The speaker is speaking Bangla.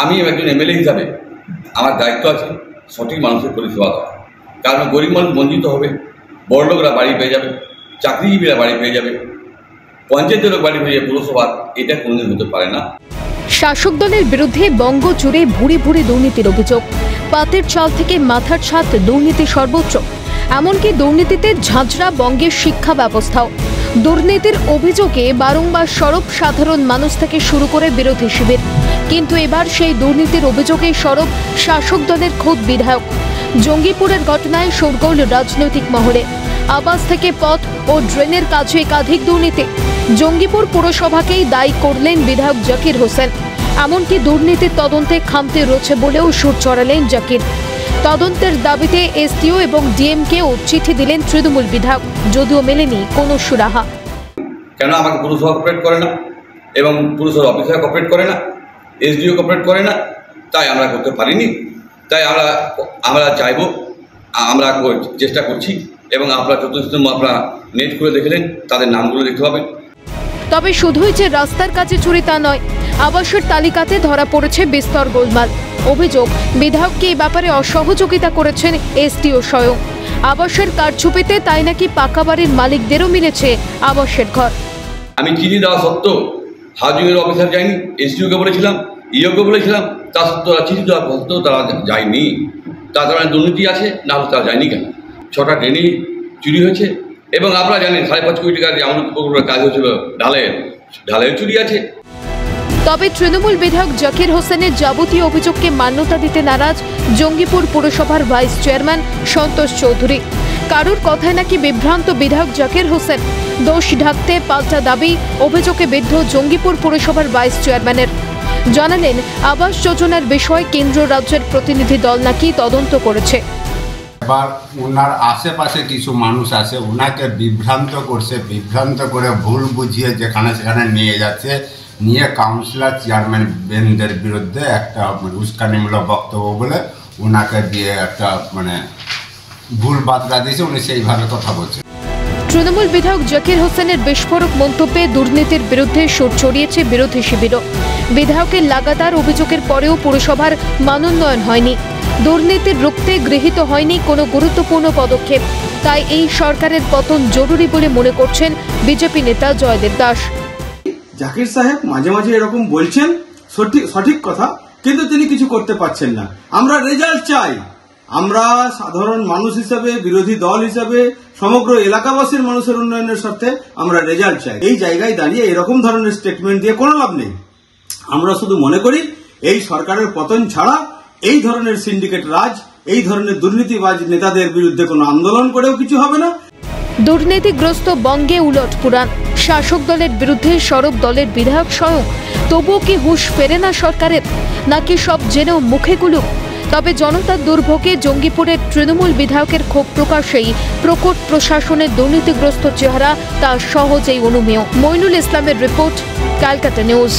আমি একজন এমএলএ হিসাবে আমার দায়িত্ব আছে সঠিক মানুষের পরিষেবা দেওয়া। কারণ গরিব মানুষ বঞ্চিত হবে, বড়লোকরা বাড়ি পেয়ে যাবে, চাকরিজীবীরা বাড়ি পেয়ে যাবে, পঞ্চায়েতের লোক বাড়ি পেয়ে যাবে, পুরসভা, এটা কোনোদিন হতে পারে না। শাসক দলের বিরুদ্ধে বঙ্গ জুড়ে ভুরি ভুরি দুর্নীতির অভিযোগ। পাতের চাল থেকে মাথার ছাদ দুর্নীতি সর্বোচ্চ। এমনকি দুর্নীতিতে ঝাঁঝরা বঙ্গের শিক্ষা ব্যবস্থাও। দুর্নীতির অভিযোগে বারংবার সরব সাধারণ মানুষ থেকে শুরু করে বিরোধী শিবির। কিন্তু এবার সেই দুর্নীতির অভিযোগে সরব শাসক দলের খোদ বিধায়ক। জঙ্গিপুরের ঘটনায় শোরগোল রাজনৈতিক মহলে। আবাস থেকে পথ ও ড্রেনের কাজে একাধিক দুর্নীতি। জঙ্গিপুর পুরসভাকেই দায়ী করলেন বিধায়ক জাকির হোসেন। এমনকি দুর্নীতির তদন্তে খামতি রয়েছে বলেও সুর চড়ালেন জাকির। তদন্তের দাবিতে এসডিও এবং ডিএমকেও চিঠি দিলেন তৃণমূল বিধায়ক, যদিও মেলেনি কোনো সুরাহা। কেন আমাকে পুরসভা কোঅপারেট করে না এবং পুরসভা অফিসার কোঅপারেট করে না, এসডিও কোঅপারেট করে না, তাই আমরা করতে পারিনি। তাই আমরা চাইব, আমরা চেষ্টা করছি এবং আপনারা যথেষ্ট আপনারা নেট করে দেখলেন, তাদের নামগুলো দেখতে পাবেন। তবে শুধুই যে রাস্তার কাজে চুরি তা নয়, আবাসের তালিকাতে ধরা পড়েছে বিস্তর গোলমাল। অভিযোগ, বিধায়ককে এই ব্যাপারে অসহযোগিতা করেছেন এসডিও স্বয়ং। আবাসের কারচুপিতে তাই নাকি পাকা বাড়ির মালিকদেরও মিলেছে আবাসের ঘর। আমি চিঠি দেওয়া সত্ত্বেও হাউজিংয়ের অফিসার যায়নি, এসডিওকে বলেছিলাম, ইওকে বলেছিলাম, তা সত্ত্বেও চিঠি দেওয়া সত্ত্বেও তারা যায়নি। তার কারণে দুর্নীতি আছে, না হলে তারা যায়নি কেন? 6টা ড্রেনেই চুরি হয়েছে এবং আপনারা জানেন 5.5 কোটি টাকার যে আমৃত প্রকল্পের কাজ হয়েছিল, ঢালাইয়ের চুরি আছে। তবে তৃণমূল বিধায়ক জাকির হোসেনের যাবতীয় অভিযোগকে মান্যতা দিতে নারাজ জঙ্গিপুর পুরসভার ভাইস চেয়ারম্যান সন্তোষ চৌধুরী। কারুর কথায় নাকি বিভ্রান্ত বিধায়ক জাকির হোসেন। দোষ ঢাকতে পাল্টা দাবি, অভিযোগে বিদ্ধ জঙ্গিপুর পুরসভার ভাইস চেয়ারম্যানের। জানালেন, আবাস যোজনার বিষয়ে কেন্দ্র রাজ্যের প্রতিনিধি দল নাকি তদন্ত করেছে। এবার ওনার আশেপাশে কিছু মানুষ আছে, ওনাকে বিভ্রান্ত করছে, বিভ্রান্ত করে ভুল বুঝিয়ে যেখানে সেখানে নিয়ে যাচ্ছে, নিয়ে কাউন্সিলর চেয়ারম্যান বেনদের বিরুদ্ধে একটা উস্কানিমূলক বক্তব্য বলে ওনাকে দিয়ে একটা ভুল বার্তা দিয়েছে, উনি সেইভাবে কথা বলছে। তৃণমূল বিধায়ক জাকির হোসেনের বিস্ফোরক মন্তব্যে দুর্নীতির বিরুদ্ধে সুর ছড়িয়েছে বিরোধী শিবিরও। বিধায়কের লাগাতার অভিযোগের পরেও পুরসভার মানোন্নয়ন হয়নি। দুর্নীতির রুখতে গৃহীত হয়নি কোনো গুরুত্বপূর্ণ পদক্ষেপ। তাই এই সরকারের পতন জরুরি বলে মনে করছেন বিজেপি নেতা জয়দেব দাস। জাকির সাহেব মাঝে মাঝে এরকম বলছেন সঠিক কথা, কিন্তু তিনি কিছু করতে পারছেন না। আমরা রেজাল্ট চাই। আমরা সাধারণ মানুষ হিসাবে, বিরোধী দল হিসাবে, সমগ্র এলাকাবাসীর মানুষের উন্নয়নের স্বার্থে আমরা রেজাল্ট চাই। এই জায়গায় দাঁড়িয়ে এরকম ধরনের স্টেটমেন্ট দিয়ে কোনো লাভ নেই। আমরা শুধু মনে করি এই সরকারের পতন ছাড়া এই ধরনের সিন্ডিকেট রাজ, এই ধরনের দুর্নীতিবাজ নেতাদের বিরুদ্ধে কোনো আন্দোলন করেও কিছু হবে না। দুর্নীতিগ্রস্ত বঙ্গে উলট পুরাণ। শাসক দলের বিরুদ্ধে সরব দলের বিধায়ক স্বয়ং। তবুও কি হুঁশ ফেরে না সরকারের, নাকি সব জেনেও মুখে কুলুপ? তবে জনতার দুর্ভোগে জঙ্গিপুরের তৃণমূল বিধায়কের ক্ষোভ প্রকাশেই প্রকট প্রশাসনের দুর্নীতিগ্রস্ত চেহারা তা সহজেই অনুমেয়। মইনুল ইসলামের রিপোর্ট, ক্যালকাটা নিউজ।